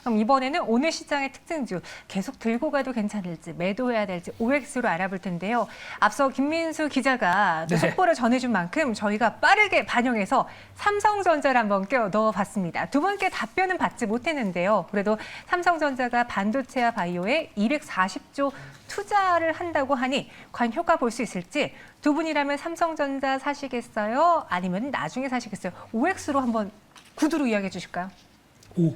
그럼 이번에는 오늘 시장의 특징주 계속 들고 가도 괜찮을지 매도해야 될지 OX로 알아볼 텐데요. 앞서 김민수 기자가 또 속보를 전해준 만큼 저희가 빠르게 반영해서 삼성전자를 한번 껴 넣어봤습니다. 두 분께 답변은 받지 못했는데요. 그래도 삼성전자가 반도체와 바이오에 240조 투자를 한다고 하니 과연 효과 볼 수 있을지 두 분이라면 삼성전자 사시겠어요? 아니면 나중에 사시겠어요? OX로 한번 구두로 이야기해 주실까요? 오.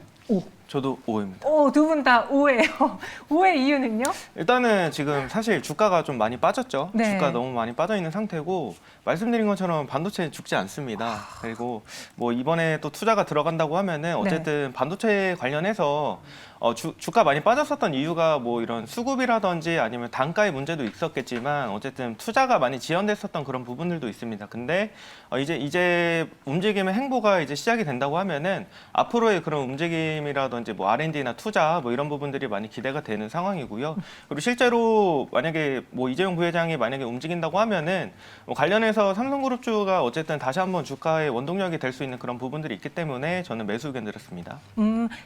저도 5입니다. 두 분 다 5예요. 5의 이유는요? 일단은 지금 사실 주가가 좀 많이 빠졌죠. 네. 주가 너무 많이 빠져 있는 상태고 말씀드린 것처럼 반도체는 죽지 않습니다. 그리고 뭐 이번에 또 투자가 들어간다고 하면은 어쨌든 반도체 관련해서 주가 많이 빠졌었던 이유가 뭐 이런 수급이라든지 아니면 단가의 문제도 있었겠지만 어쨌든 투자가 많이 지연됐었던 그런 부분들도 있습니다. 근데 이제 움직임의 행보가 이제 시작이 된다고 하면은 앞으로의 그런 움직임이라든지 뭐 R&D나 투자 뭐 이런 부분들이 많이 기대가 되는 상황이고요. 그리고 실제로 만약에 뭐 이재용 부회장이 만약에 움직인다고 하면은 뭐 관련해서 삼성그룹주가 어쨌든 다시 한번 주가의 원동력이 될 수 있는 그런 부분들이 있기 때문에 저는 매수 의견 드렸습니다.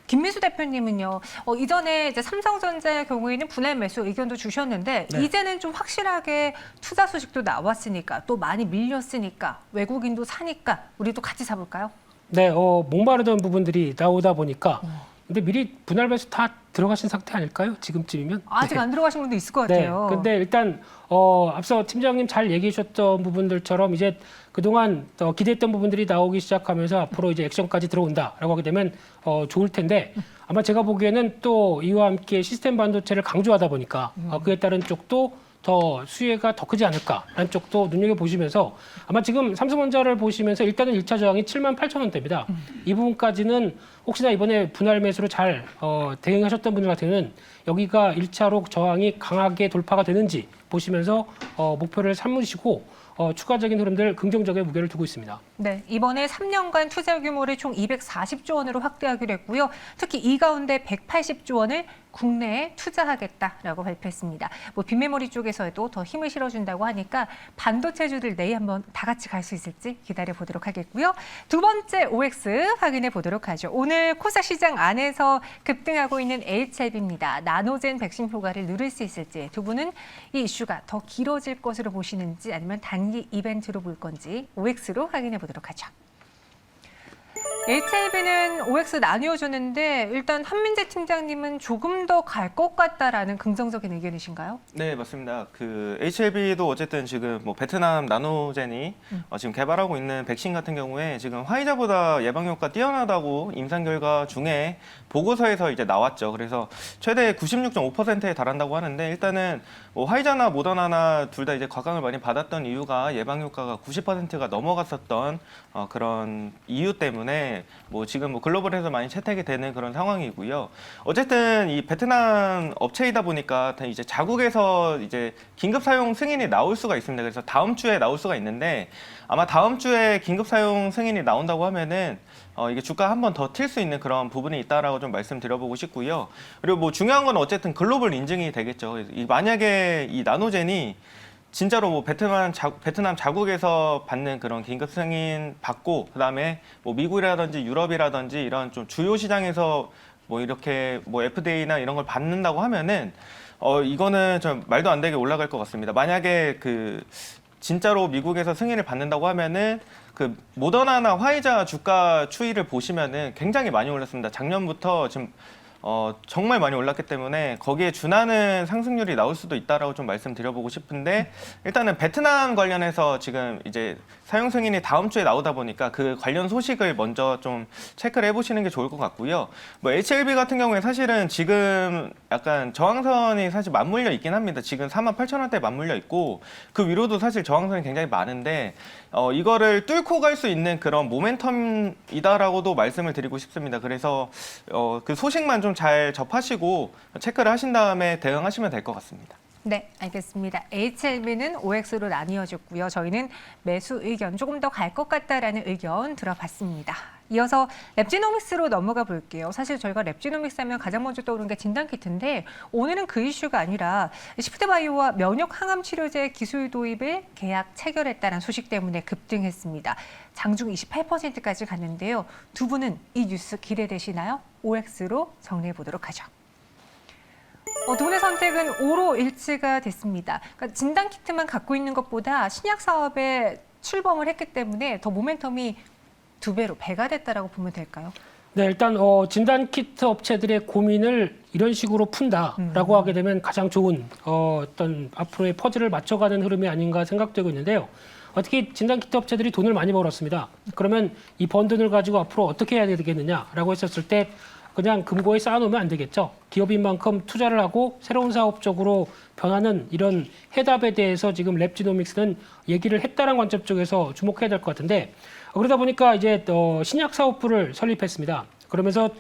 김민수 대표님은요. 이전에 이제 삼성전자의 경우에는 분할 매수 의견도 주셨는데 네. 이제는 좀 확실하게 투자 소식도 나왔으니까 또 많이 밀렸으니까 외국인도 사니까 우리도 같이 사볼까요? 네, 목마르던 부분들이 나오다 보니까 근데 미리 분할 매수 다 들어가신 상태 아닐까요? 지금쯤이면? 아직 네. 안 들어가신 분도 있을 것 네. 같아요. 근데 일단 앞서 팀장님 잘 얘기해 주셨던 부분들처럼 이제 그동안 기대했던 부분들이 나오기 시작하면서 앞으로 이제 액션까지 들어온다라고 하게 되면 좋을 텐데 아마 제가 보기에는 또 이와 함께 시스템 반도체를 강조하다 보니까 그에 따른 쪽도 더 수혜가 더 크지 않을까라는 쪽도 눈여겨보시면서 아마 지금 삼성전자를 보시면서 일단은 1차 저항이 78,000원대입니다. 이 부분까지는 혹시나 이번에 분할 매수로 잘 대응하셨던 분들 같은 경우는 여기가 1차로 저항이 강하게 돌파가 되는지 보시면서 목표를 삼으시고 추가적인 흐름들 긍정적인 무게를 두고 있습니다. 네, 이번에 3년간 투자 규모를 총 240조 원으로 확대하기로 했고요. 특히 이 가운데 180조 원을 국내에 투자하겠다라고 발표했습니다. 뭐 빅메모리 쪽에서도 더 힘을 실어준다고 하니까 반도체주들 내일 한번 다 같이 갈 수 있을지 기다려 보도록 하겠고요. 두 번째 OX 확인해 보도록 하죠. 오늘 코스닥 시장 안에서 급등하고 있는 HLB입니다. 나노젠 백신 효과를 누릴 수 있을지 두 분은 이 이슈가 더 길어질 것으로 보시는지 아니면 단기 이벤트로 볼 건지 OX로 확인해 보도록 하죠. HLB는 OX 나뉘어 줬는데 일단 한민재 팀장님은 조금 더 갈 것 같다라는 긍정적인 의견이신가요? 네, 맞습니다. HLB도 어쨌든 지금 뭐 베트남 나노젠이 지금 개발하고 있는 백신 같은 경우에 지금 화이자보다 예방 효과 뛰어나다고 임상 결과 중에 보고서에서 이제 나왔죠. 그래서 최대 96.5%에 달한다고 하는데 일단은 뭐 화이자나 모더나나 둘 다 이제 곽강을 많이 받았던 이유가 예방 효과가 90%가 넘어갔었던 그런 이유 때문에 뭐 지금 뭐 글로벌에서 많이 채택이 되는 그런 상황이고요. 어쨌든 이 베트남 업체이다 보니까 이제 자국에서 이제 긴급 사용 승인이 나올 수가 있습니다. 그래서 다음 주에 나올 수가 있는데 아마 다음 주에 긴급 사용 승인이 나온다고 하면은 이게 주가 한 번 더 튈 수 있는 그런 부분이 있다라고 좀 말씀드려보고 싶고요. 그리고 뭐 중요한 건 어쨌든 글로벌 인증이 되겠죠. 만약에 이 나노젠이 진짜로 뭐 베트남 자국에서 받는 그런 긴급 승인 받고 그다음에 뭐 미국이라든지 유럽이라든지 이런 좀 주요 시장에서 뭐 이렇게 뭐 FDA나 이런 걸 받는다고 하면은 이거는 좀 말도 안 되게 올라갈 것 같습니다. 만약에 진짜로 미국에서 승인을 받는다고 하면은 모더나나 화이자 주가 추이를 보시면은 굉장히 많이 올랐습니다. 작년부터 지금 정말 많이 올랐기 때문에 거기에 준하는 상승률이 나올 수도 있다라고 좀 말씀드려보고 싶은데 일단은 베트남 관련해서 지금 이제 사용 승인이 다음 주에 나오다 보니까 그 관련 소식을 먼저 좀 체크를 해보시는 게 좋을 것 같고요. 뭐 HLB 같은 경우에 사실은 지금 약간 저항선이 사실 맞물려 있긴 합니다. 지금 48,000원대에 맞물려 있고 그 위로도 사실 저항선이 굉장히 많은데 이거를 뚫고 갈 수 있는 그런 모멘텀이다라고도 말씀을 드리고 싶습니다. 그래서 그 소식만 좀 잘 접하시고 체크를 하신 다음에 대응하시면 될 것 같습니다. 네, 알겠습니다. HLB는 OX로 나뉘어졌고요. 저희는 매수 의견 조금 더 갈 것 같다라는 의견 들어봤습니다. 이어서 랩지노믹스로 넘어가 볼게요. 사실 저희가 랩지노믹스 하면 가장 먼저 떠오르는 게 진단키트인데 오늘은 그 이슈가 아니라 시프트바이오와 면역 항암 치료제 기술 도입을 계약 체결했다는 소식 때문에 급등했습니다. 장중 28%까지 갔는데요. 두 분은 이 뉴스 기대되시나요? OX로 정리해 보도록 하죠. 두 분의 선택은 O로 일치가 됐습니다. 그러니까 진단키트만 갖고 있는 것보다 신약 사업에 출범을 했기 때문에 더 모멘텀이 2배로 배가 됐다라고 보면 될까요? 네, 일단 진단키트 업체들의 고민을 이런 식으로 푼다라고 하게 되면 가장 좋은 어떤 앞으로의 퍼즐을 맞춰가는 흐름이 아닌가 생각되고 있는데요. 어떻게 진단키트 업체들이 돈을 많이 벌었습니다. 그러면 이 번 돈을 가지고 앞으로 어떻게 해야 되겠느냐라고 했었을 때 그냥 금고에 쌓아놓으면 안 되겠죠. 기업인 만큼 투자를 하고 새로운 사업 쪽으로 변하는 이런 해답에 대해서 지금 랩지노믹스는 얘기를 했다는 관점 쪽에서 주목해야 될 것 같은데 그러다 보니까 이제 신약 사업부를 설립했습니다. 그러면서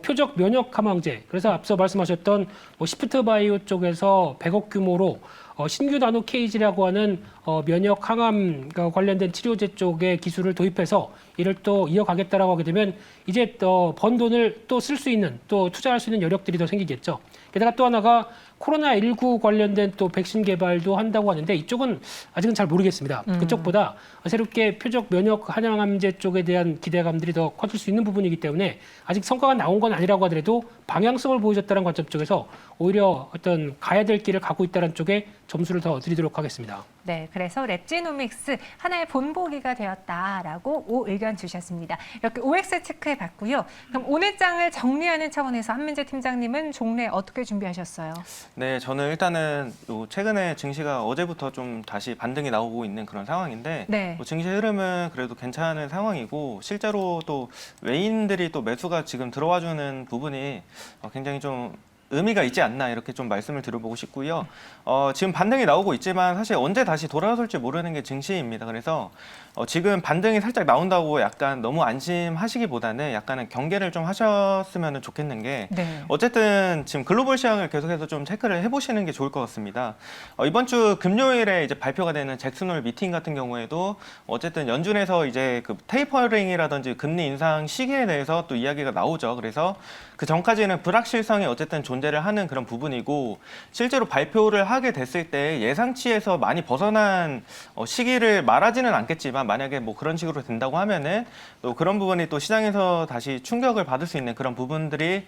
표적 면역 항암제, 그래서 앞서 말씀하셨던 시프트바이오 쪽에서 100억 규모로 신규 나노 케이지라고 하는 면역 항암 관련된 치료제 쪽의 기술을 도입해서 이를 또 이어가겠다라고 하게 되면 이제 번 돈을 또 쓸 수 있는 또 투자할 수 있는 여력들이 더 생기겠죠. 게다가 또 하나가 코로나19 관련된 또 백신 개발도 한다고 하는데 이쪽은 아직은 잘 모르겠습니다. 그쪽보다 새롭게 표적 면역 항암제 쪽에 대한 기대감들이 더 커질 수 있는 부분이기 때문에 아직 성과가 나온 건 아니라고 하더라도 방향성을 보여줬다는 관점 쪽에서 오히려 어떤 가야 될 길을 가고 있다는 쪽에 점수를 더 드리도록 하겠습니다. 네, 그래서 랩지노믹스 하나의 본보기가 되었다라고 O 의견 주셨습니다. 이렇게 OX 체크해봤고요. 그럼 오늘 장을 정리하는 차원에서 한민재 팀장님은 종래 어떻게 준비하셨어요? 네, 저는 일단은 최근에 증시가 어제부터 좀 다시 반등이 나오고 있는 그런 상황인데 네. 증시 흐름은 그래도 괜찮은 상황이고 실제로 또 외인들이 또 매수가 지금 들어와주는 부분이 굉장히 좀 의미가 있지 않나 이렇게 좀 말씀을 드려보고 싶고요. 지금 반등이 나오고 있지만 사실 언제 다시 돌아설지 모르는 게 증시입니다. 그래서 지금 반등이 살짝 나온다고 약간 너무 안심하시기보다는 약간은 경계를 좀 하셨으면 좋겠는 게 네. 어쨌든 지금 글로벌 시장을 계속해서 좀 체크를 해보시는 게 좋을 것 같습니다. 이번 주 금요일에 이제 발표가 되는 잭슨홀 미팅 같은 경우에도 어쨌든 연준에서 이제 그 테이퍼링이라든지 금리 인상 시기에 대해서 또 이야기가 나오죠. 그래서 그 전까지는 불확실성이 어쨌든 존재를 하는 그런 부분이고 실제로 발표를 하게 됐을 때 예상치에서 많이 벗어난 시기를 말하지는 않겠지만 만약에 뭐 그런 식으로 된다고 하면은 또 그런 부분이 또 시장에서 다시 충격을 받을 수 있는 그런 부분들이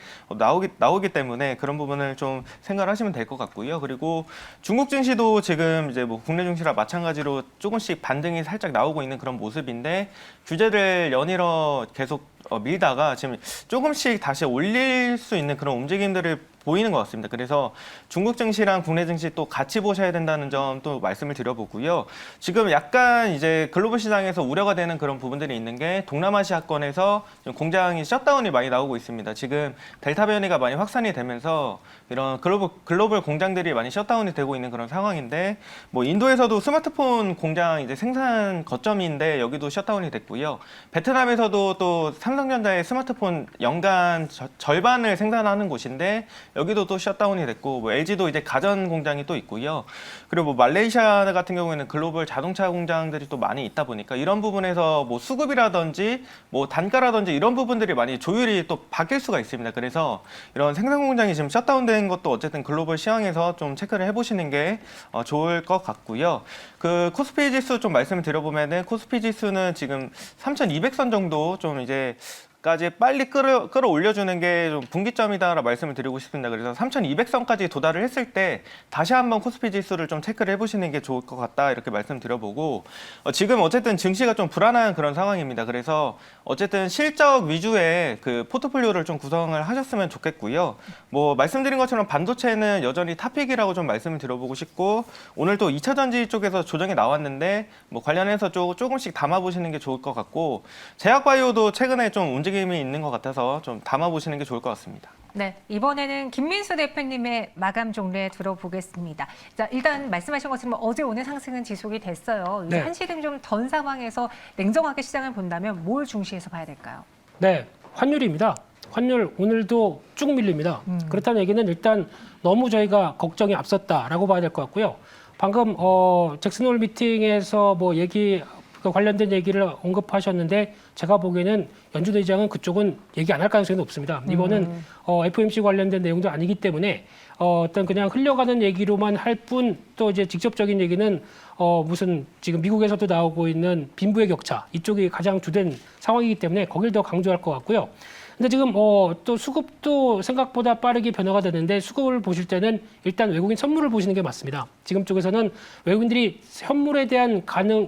나오기 때문에 그런 부분을 좀 생각을 하시면 될 것 같고요. 그리고 중국 증시도 지금 이제 뭐 국내 증시랑 마찬가지로 조금씩 반등이 살짝 나오고 있는 그런 모습인데 규제를 연이어 계속 밀다가 지금 조금씩 다시 올릴 수 있는 그런 움직임들을 보이는 것 같습니다. 그래서 중국 증시랑 국내 증시 또 같이 보셔야 된다는 점 또 말씀을 드려보고요. 지금 약간 이제 글로벌 시장에서 우려가 되는 그런 부분들이 있는 게 동남아시아권에서 공장이 셧다운이 많이 나오고 있습니다. 지금 델타 변이가 많이 확산이 되면서 이런 글로벌 공장들이 많이 셧다운이 되고 있는 그런 상황인데 뭐 인도에서도 스마트폰 공장 이제 생산 거점인데 여기도 셧다운이 됐고요. 베트남에서도 또 삼성전자의 스마트폰 연간 절반을 생산하는 곳인데 여기도 또 셧다운이 됐고 뭐 LG도 이제 가전 공장이 또 있고요. 그리고 뭐 말레이시아 같은 경우에는 글로벌 자동차 공장들이 또 많이 있다 보니까 이런 부분에서 뭐 수급이라든지 뭐 단가라든지 이런 부분들이 많이 조율이 또 바뀔 수가 있습니다. 그래서 이런 생산 공장이 지금 셧다운된 것도 어쨌든 글로벌 시황에서 좀 체크를 해보시는 게 좋을 것 같고요. 그 코스피 지수 좀 말씀을 드려보면은 코스피 지수는 지금 3,200선 정도 좀 이제 까지 빨리 끌어올려주는 게 좀 분기점이다라고 말씀을 드리고 싶습니다. 그래서 3,200선까지 도달을 했을 때 다시 한번 코스피 지수를 좀 체크를 해보시는 게 좋을 것 같다 이렇게 말씀드려보고 지금 어쨌든 증시가 좀 불안한 그런 상황입니다. 그래서 어쨌든 실적 위주의 그 포트폴리오를 좀 구성을 하셨으면 좋겠고요. 뭐 말씀드린 것처럼 반도체는 여전히 탑픽이라고 좀 말씀을 드려보고 싶고 오늘 또 2차 전지 쪽에서 조정이 나왔는데 뭐 관련해서 조금씩 담아보시는 게 좋을 것 같고 제약바이오도 최근에 좀 움직임이 있는 것 같아서 좀 담아보시는 게 좋을 것 같습니다. 네, 이번에는 김민수 대표님의 마감 종례 들어보겠습니다. 자, 일단 말씀하신 것처럼 어제 오늘 상승은 지속이 됐어요. 이제 네. 한시름 좀 던 상황에서 냉정하게 시장을 본다면 뭘 중시해서 봐야 될까요? 네, 환율입니다. 환율 오늘도 쭉 밀립니다. 그렇다는 얘기는 일단 너무 저희가 걱정이 앞섰다라고 봐야 될 것 같고요. 방금 잭슨홀 미팅에서 뭐 얘기 그 관련된 얘기를 언급하셨는데 제가 보기에는 연준 의장은 그쪽은 얘기 안 할 가능성이 높습니다. 이거는 FOMC 관련된 내용도 아니기 때문에 어떤 그냥 흘려가는 얘기로만 할 뿐 또 이제 직접적인 얘기는 무슨 지금 미국에서도 나오고 있는 빈부의 격차 이쪽이 가장 주된 상황이기 때문에 거길 더 강조할 것 같고요. 근데 지금 또 수급도 생각보다 빠르게 변화가 되는데 수급을 보실 때는 일단 외국인 선물을 보시는 게 맞습니다. 지금 쪽에서는 외국인들이 현물에 대한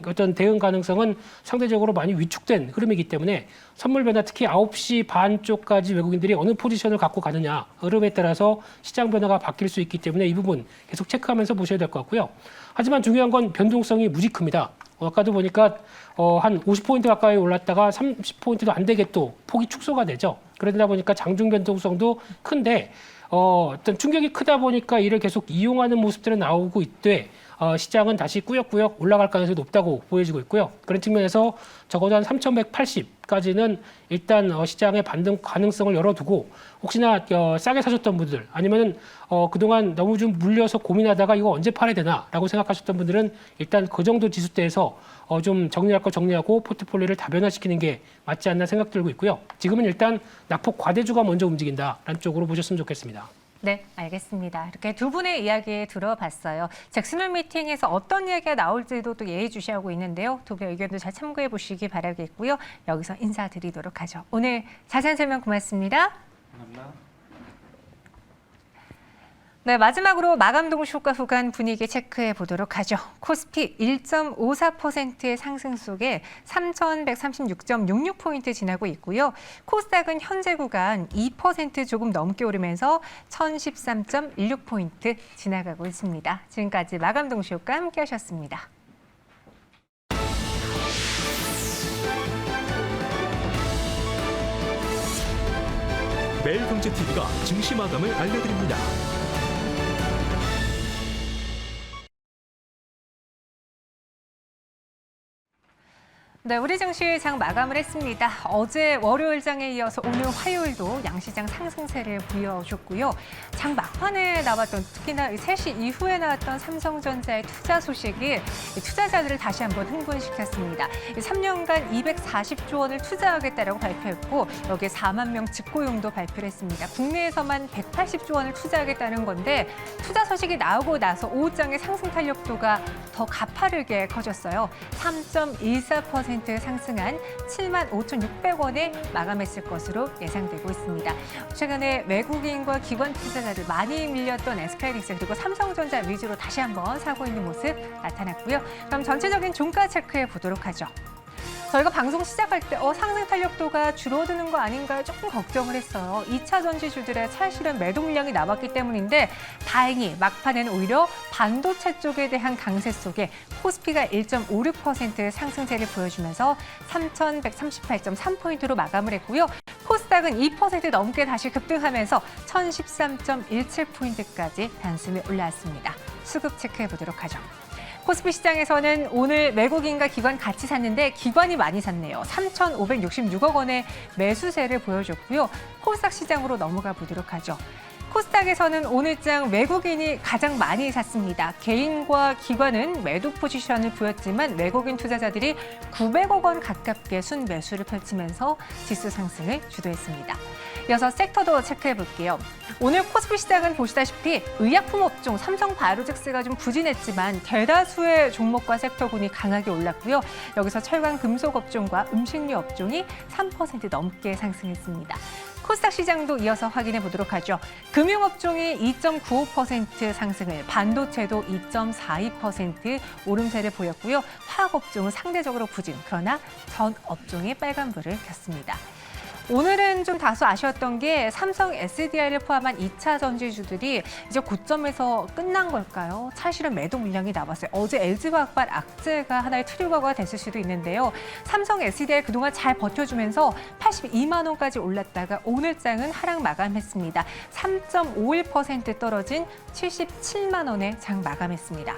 어떤 대응 가능성은 상대적으로 많이 위축된 흐름이기 때문에 선물 변화 특히 9시 반 쪽까지 외국인들이 어느 포지션을 갖고 가느냐 흐름에 따라서 시장 변화가 바뀔 수 있기 때문에 이 부분 계속 체크하면서 보셔야 될 것 같고요. 하지만 중요한 건 변동성이 무지 큽니다. 아까도 보니까 한 50포인트 가까이 올랐다가 30포인트도 안 되게 또 폭이 축소가 되죠. 그러다 보니까 장중 변동성도 큰데 어떤 충격이 크다 보니까 이를 계속 이용하는 모습들은 나오고 있되 시장은 다시 꾸역꾸역 올라갈 가능성이 높다고 보여지고 있고요. 그런 측면에서 적어도 한 3,180까지는 일단 시장의 반등 가능성을 열어두고 혹시나 싸게 사셨던 분들 아니면은 그동안 너무 좀 물려서 고민하다가 이거 언제 팔아야 되나라고 생각하셨던 분들은 일단 그 정도 지수대에서 좀 정리할 거 정리하고 포트폴리오를 다변화시키는 게 맞지 않나 생각 들고 있고요. 지금은 일단 낙폭 과대주가 먼저 움직인다라는 쪽으로 보셨으면 좋겠습니다. 네, 알겠습니다. 이렇게 두 분의 이야기 들어봤어요. 잭슨홀 미팅에서 어떤 이야기가 나올지도 또 예의주시하고 있는데요. 두 분의 의견도 잘 참고해 보시기 바라겠고요. 여기서 인사드리도록 하죠. 오늘 자세한 설명 고맙습니다. 감사합니다. 네, 마지막으로 마감 동시효과 후간 분위기 체크해 보도록 하죠. 코스피 1.54%의 상승 속에 3,136.66포인트 지나고 있고요. 코스닥은 현재 구간 2% 조금 넘게 오르면서 1,013.16포인트 지나가고 있습니다. 지금까지 마감 동시효과 함께 하셨습니다. 매일경제TV가 증시 마감을 알려드립니다. 네, 우리 증시 장 마감을 했습니다. 어제 월요일 장에 이어서 오늘 화요일도 양시장 상승세를 보여줬고요. 장 막판에 나왔던 특히나 3시 이후에 나왔던 삼성전자의 투자 소식이 투자자들을 다시 한번 흥분시켰습니다. 3년간 240조 원을 투자하겠다라고 발표했고 여기에 4만 명 직고용도 발표를 했습니다. 국내에서만 180조 원을 투자하겠다는 건데 투자 소식이 나오고 나서 오후장의 상승 탄력도가 더 가파르게 커졌어요. 3.14% 상승한 75,600원에 마감했을 것으로 예상되고 있습니다. 최근에 외국인과 기관 투자자들 많이 밀렸던 SK하이닉스 그리고 삼성전자 위주로 다시 한번 사고 있는 모습 나타났고요. 그럼 전체적인 종가 체크해 보도록 하죠. 저희가 방송 시작할 때 상승 탄력도가 줄어드는 거 아닌가 조금 걱정을 했어요. 2차 전지주들의 사실은 매도 물량이 나왔기 때문인데 다행히 막판에는 오히려 반도체 쪽에 대한 강세 속에 코스피가 1.56% 상승세를 보여주면서 3,138.3포인트로 마감을 했고요. 코스닥은 2% 넘게 다시 급등하면서 1,013.17포인트까지 단숨에 올라왔습니다. 수급 체크해 보도록 하죠. 코스피 시장에서는 오늘 외국인과 기관 같이 샀는데 기관이 많이 샀네요. 3,566억 원의 매수세를 보여줬고요. 코스닥 시장으로 넘어가 보도록 하죠. 코스닥에서는 오늘장 외국인이 가장 많이 샀습니다. 개인과 기관은 매도 포지션을 보였지만 외국인 투자자들이 900억 원 가깝게 순매수를 펼치면서 지수 상승을 주도했습니다. 이어서 섹터도 체크해 볼게요. 오늘 코스피 시장은 보시다시피 의약품 업종 삼성바이오로직스가 좀 부진했지만 대다수의 종목과 섹터군이 강하게 올랐고요. 여기서 철강 금속 업종과 음식료 업종이 3% 넘게 상승했습니다. 코스닥 시장도 이어서 확인해 보도록 하죠. 금융업종이 2.95% 상승을, 반도체도 2.42% 오름세를 보였고요. 화학업종은 상대적으로 부진, 그러나 전 업종이 빨간불을 켰습니다. 오늘은 좀 다소 아쉬웠던 게 삼성 SDI를 포함한 2차 전지주들이 이제 고점에서 끝난 걸까요? 사실은 매도 물량이 나왔어요. 어제 LG화학발 악재가 하나의 트리거가 됐을 수도 있는데요. 삼성 SDI 그동안 잘 버텨주면서 82만 원까지 올랐다가 오늘장은 하락 마감했습니다. 3.51% 떨어진 77만 원에 장 마감했습니다.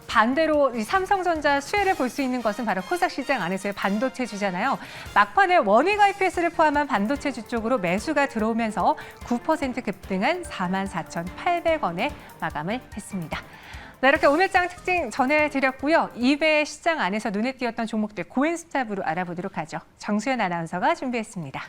반대로 삼성전자 수혜를 볼 수 있는 것은 바로 코스닥 시장 안에서의 반도체주잖아요. 막판에 원익 IPS를 포함한 반도체주 쪽으로 매수가 들어오면서 9% 급등한 44,800원에 마감을 했습니다. 네, 이렇게 오늘장 특징 전해드렸고요. 이외 시장 안에서 눈에 띄었던 종목들 고인스탑으로 알아보도록 하죠. 정수연 아나운서가 준비했습니다.